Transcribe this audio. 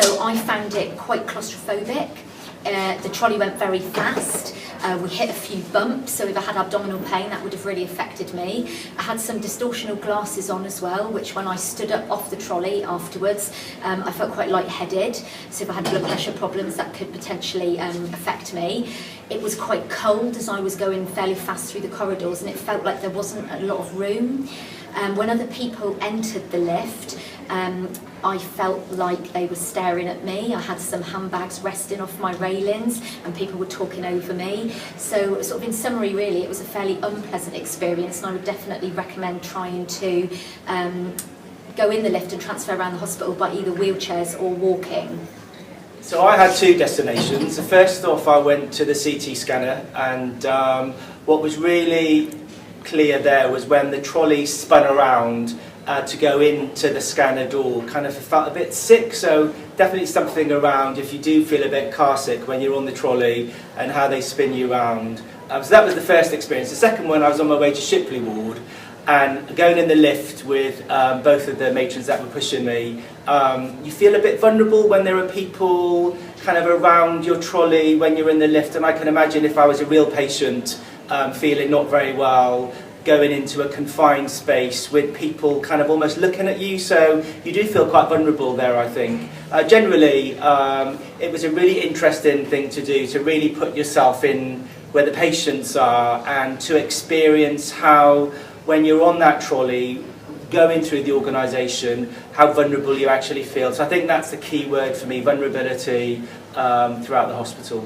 So I found it quite claustrophobic. The trolley went very fast. We hit a few bumps, so if I had abdominal pain, that would have really affected me. I had some distortional glasses on as well, which when I stood up off the trolley afterwards, I felt quite lightheaded. So if I had blood pressure problems, that could potentially affect me. It was quite cold as I was going fairly fast through the corridors, and it felt like there wasn't a lot of room. When other people entered the lift, I felt like they were staring at me. I had some handbags resting off my railings and people were talking over me. So sort of in summary, really, it was a fairly unpleasant experience, and I would definitely recommend trying to go in the lift and transfer around the hospital by either wheelchairs or walking. So I had two destinations. The first off, I went to the CT scanner, and what was really clear there was when the trolley spun around to go into the scanner door, kind of felt a bit sick. So definitely something around if you do feel a bit car sick when you're on the trolley and how they spin you around. So that was the first experience. The second one, I was on my way to Shipley ward, and going in the lift with both of the matrons that were pushing me, you feel a bit vulnerable when there are people kind of around your trolley when you're in the lift. And I can imagine if I was a real patient feeling not very well, going into a confined space with people kind of almost looking at you, so you do feel quite vulnerable there, I think. Generally, it was a really interesting thing to do, to really put yourself in where the patients are and to experience how, when you're on that trolley, going through the organisation, how vulnerable you actually feel. So I think that's the key word for me, vulnerability throughout the hospital.